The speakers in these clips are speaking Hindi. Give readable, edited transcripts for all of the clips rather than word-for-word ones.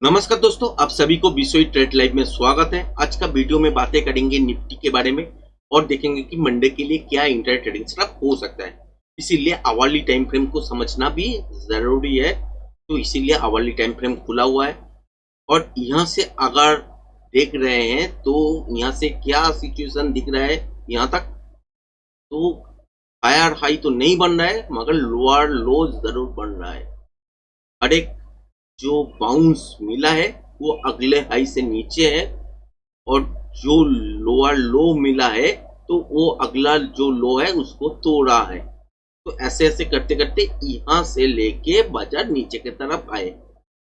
नमस्कार दोस्तों, आप सभी को बिसोई ट्रेड लाइव में स्वागत है। आज का वीडियो में बातें करेंगे निफ्टी के बारे में और देखेंगे कि मंडे के लिए क्या इंटर ट्रेडिंग सेटअप हो सकता है। इसीलिए आवरली टाइम फ्रेम को समझना भी जरूरी है। तो इसीलिए आवरली टाइम फ्रेम खुला हुआ है और यहाँ से अगर देख रहे हैं तो यहाँ से क्या सिचुएशन दिख रहा है। यहाँ तक तो हायर हाई तो नहीं बन रहा है मगर लोअर लो जरूर बन रहा है। हर एक जो बाउंस मिला है वो अगले हाई से नीचे है और जो लोअर लो मिला है तो वो अगला जो लो है उसको तोड़ा है। तो ऐसे ऐसे करते करते यहाँ से लेके बाजार नीचे की तरफ आए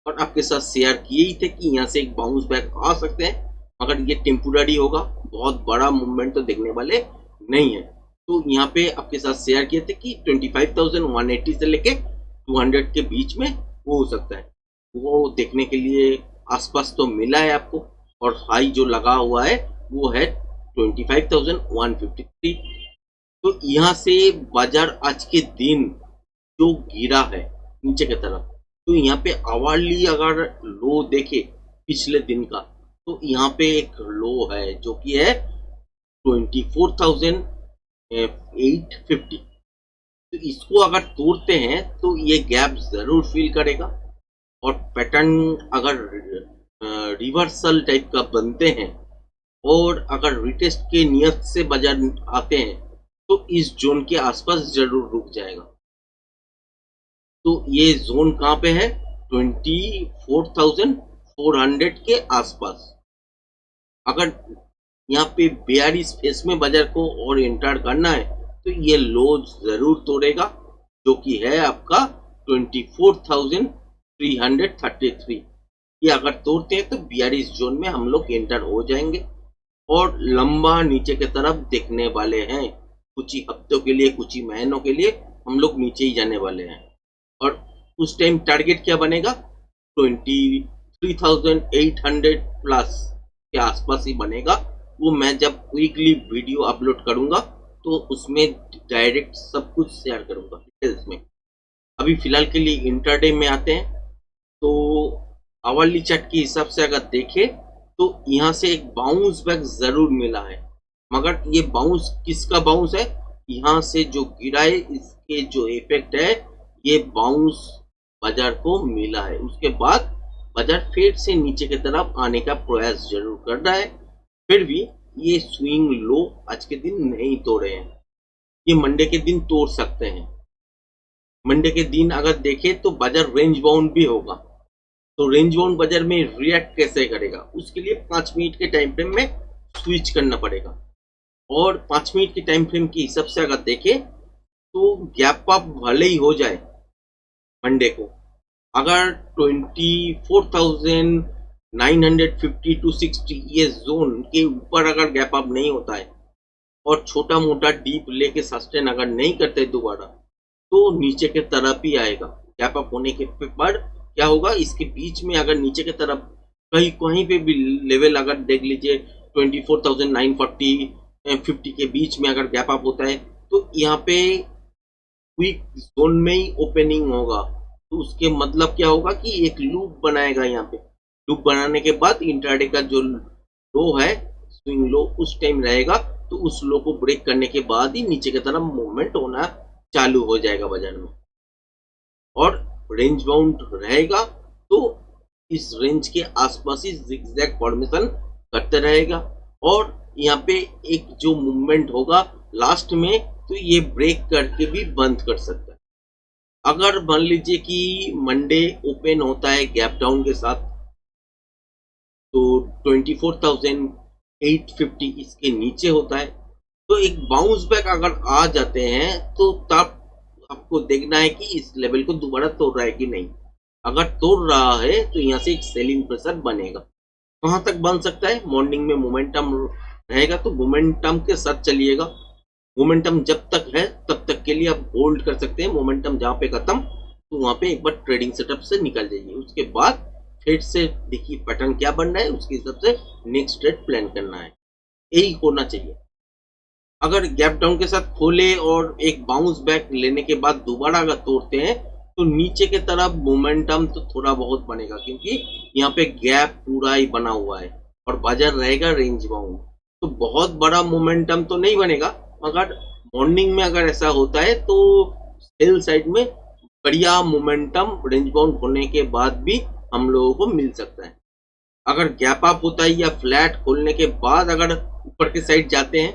और आपके साथ शेयर किए ही थे कि यहाँ से एक बाउंस बैक आ सकते हैं मगर ये टेम्पोररी होगा, बहुत बड़ा मूवमेंट तो देखने वाले नहीं है। तो यहाँ पे आपके साथ शेयर किए थे कि 25,180 से लेके 200 के बीच में वो हो सकता है। वो देखने के लिए आसपास तो मिला है आपको और हाई जो लगा हुआ है वो है 25,153। तो यहाँ से बाजार आज के दिन जो गिरा है नीचे की तरफ, तो यहाँ पे आवरली अगर लो देखे पिछले दिन का तो यहाँ पे एक लो है जो कि है 24,850। तो इसको अगर तोड़ते हैं तो ये गैप जरूर फिल करेगा और पैटर्न अगर रिवर्सल टाइप का बनते हैं और अगर रिटेस्ट के नियत से बाजार आते हैं तो इस जोन के आसपास जरूर रुक जाएगा। तो ये जोन कहाँ पे है? 24,400 के आसपास। अगर यहाँ पे 42 फेस में बाजार को और एंटर करना है तो ये लो जरूर तोड़ेगा जो कि है आपका 24,333। ये अगर तोड़ते हैं तो 42 जोन में हम लोग एंटर हो जाएंगे और लंबा नीचे की तरफ देखने वाले हैं। कुछ ही हफ्तों के लिए, कुछ ही महीनों के लिए हम लोग नीचे ही जाने वाले हैं और उस टाइम टारगेट क्या बनेगा? 23,800 प्लस के आसपास ही बनेगा। वो मैं जब वीकली वीडियो अपलोड करूंगा तो उसमें डायरेक्ट सब कुछ शेयर करूंगा डिटेल्स में। अभी फिलहाल के लिए इंटरडे में आते हैं। तो आवरली चार्ट के हिसाब से अगर देखें तो यहाँ से एक बाउंस बैक जरूर मिला है मगर ये बाउंस किसका बाउंस है? यहाँ से जो गिरा है इसके जो इफेक्ट है ये बाउंस बाजार को मिला है। उसके बाद बाजार फिर से नीचे की तरफ आने का प्रयास जरूर कर रहा है। फिर भी ये स्विंग लो आज के दिन नहीं तोड़े हैं। ये मंडे के दिन तोड़ सकते हैं। मंडे के दिन अगर देखें तो बाजार रेंज बाउंड भी होगा। तो रेंज बाउंड बाजार में रिएक्ट कैसे करेगा उसके लिए 5 मिनट के टाइम फ्रेम में स्विच करना पड़ेगा और 5 मिनट के टाइम फ्रेम के हिसाब से अगर देखें तो गैप अप भले ही हो जाए मंडे को, अगर 24,950 टू 60 ये जोन के ऊपर अगर गैप अप नहीं होता है और छोटा मोटा डीप लेके सस्टेन अगर नहीं करते दोबारा तो नीचे के तरफ ही आएगा। गैप अप होने के बाद क्या होगा? इसके बीच में अगर नीचे की तरफ कहीं कहीं पे भी लेवल अगर देख लीजिए 24,940 50 के बीच में अगर गैप अप होता है तो यहाँ पे क्विक जोन में ही ओपनिंग होगा। तो उसके मतलब क्या होगा कि एक लूप बनाएगा। यहाँ पे लूप बनाने के बाद इंट्राडे का जो लो है स्विंग लो उस टाइम रहेगा तो उस लो को ब्रेक करने के बाद ही नीचे की तरफ मूवमेंट होना चालू हो जाएगा बाजार में और रेंज बाउंड रहेगा। तो इस रेंज के आसपास ही जिगजैग फॉर्मेशन करते रहेगा और यहाँ पे एक जो मूवमेंट होगा लास्ट में तो ये ब्रेक करके भी बंद कर सकता है। अगर मान लीजिए कि मंडे ओपन होता है गैप डाउन के साथ तो 24,850 इसके नीचे होता है तो एक बाउंस बैक अगर आ जाते हैं तो तब आपको देखना है कि इस लेवल को दोबारा तोड़ रहा है कि नहीं। अगर तोड़ रहा है तो यहाँ से एक सेलिंग प्रेशर बनेगा। कहाँ तक बन सकता है? मॉर्निंग में मोमेंटम रहेगा तो मोमेंटम के साथ चलिएगा। मोमेंटम जब तक है तब तक के लिए आप होल्ड कर सकते हैं। मोमेंटम जहाँ पे खत्म तो वहां पे एक बार ट्रेडिंग सेटअप से निकल जाइए। उसके बाद फिर से देखिए पैटर्न क्या बन रहा है, उसके हिसाब से नेक्स्ट ट्रेड प्लान करना है। यही होना चाहिए। अगर गैप डाउन के साथ खोले और एक बाउंस बैक लेने के बाद दोबारा अगर तोड़ते हैं तो नीचे के तरफ मोमेंटम तो थोड़ा बहुत बनेगा, क्योंकि यहाँ पे गैप पूरा ही बना हुआ है और बाजार रहेगा रेंज बाउंड। तो बहुत बड़ा मोमेंटम तो नहीं बनेगा, मगर मॉर्निंग में अगर ऐसा होता है तो सेल साइड में बढ़िया मोमेंटम रेंज बाउंड होने के बाद भी हम लोगों को मिल सकता है। अगर गैप अप होता है या फ्लैट खोलने के बाद अगर ऊपर के साइड जाते हैं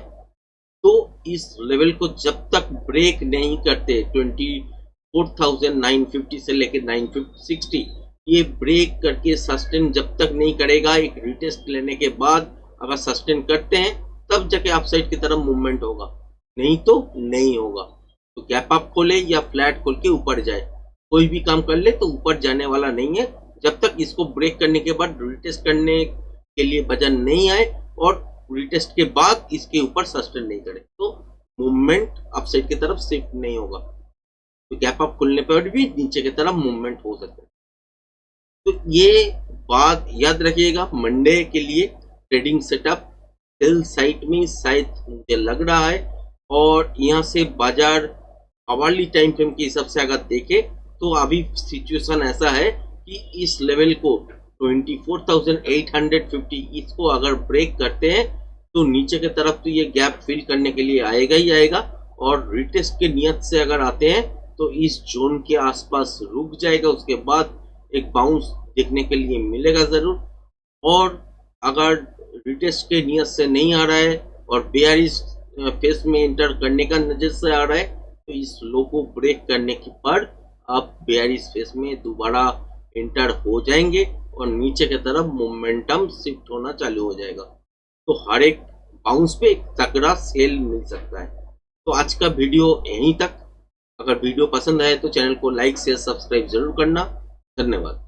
तो इस लेवल को जब तक ब्रेक नहीं करते 24,950 से लेकर 960, ये ब्रेक करके सस्टेन जब तक नहीं करेगा, एक रिटेस्ट लेने के बाद अगर सस्टेन करते हैं तब जाके अपसाइड की तरफ मूवमेंट होगा, नहीं तो नहीं होगा। तो गैप अप खोले या फ्लैट खोल के ऊपर जाए, कोई भी काम कर ले तो ऊपर जाने वाला नहीं है जब तक इसको ब्रेक करने के बाद रिटेस्ट करने के लिए वजन नहीं आए और रिटेस्ट के बाद इसके ऊपर सस्टेन नहीं करे, तो मूवमेंट अपसाइड की तरफ शिफ्ट नहीं होगा। तो गैप अप खुलने पर भी नीचे की तरफ मूवमेंट हो सकता है। तो ये बात याद रखिएगा, मंडे के लिए ट्रेडिंग सेटअप सेल साइड में शायद मुझे लग रहा है। और यहाँ से बाजार आवर्ली टाइम फ्रेम के हिसाब से अगर देखें तो अभी सिचुएशन ऐसा है कि इस लेवल को 24,850 इसको अगर ब्रेक करते हैं तो नीचे की तरफ तो ये गैप फिल करने के लिए आएगा ही आएगा, और रिटेस्ट के नियत से अगर आते हैं तो इस जोन के आसपास रुक जाएगा, उसके बाद एक बाउंस देखने के लिए मिलेगा जरूर। और अगर रिटेस्ट के नियत से नहीं आ रहा है और बेयरिश फेस में एंटर करने का नजर से आ रहा है तो इस लो को ब्रेक करने के पर आप बेयरिश फेस में दोबारा एंटर हो जाएंगे और नीचे की तरफ मोमेंटम शिफ्ट होना चालू हो जाएगा। तो हर एक बाउंस पे एक तगड़ा सेल मिल सकता है। तो आज का वीडियो यहीं तक। अगर वीडियो पसंद आए तो चैनल को लाइक शेयर सब्सक्राइब जरूर करना। धन्यवाद।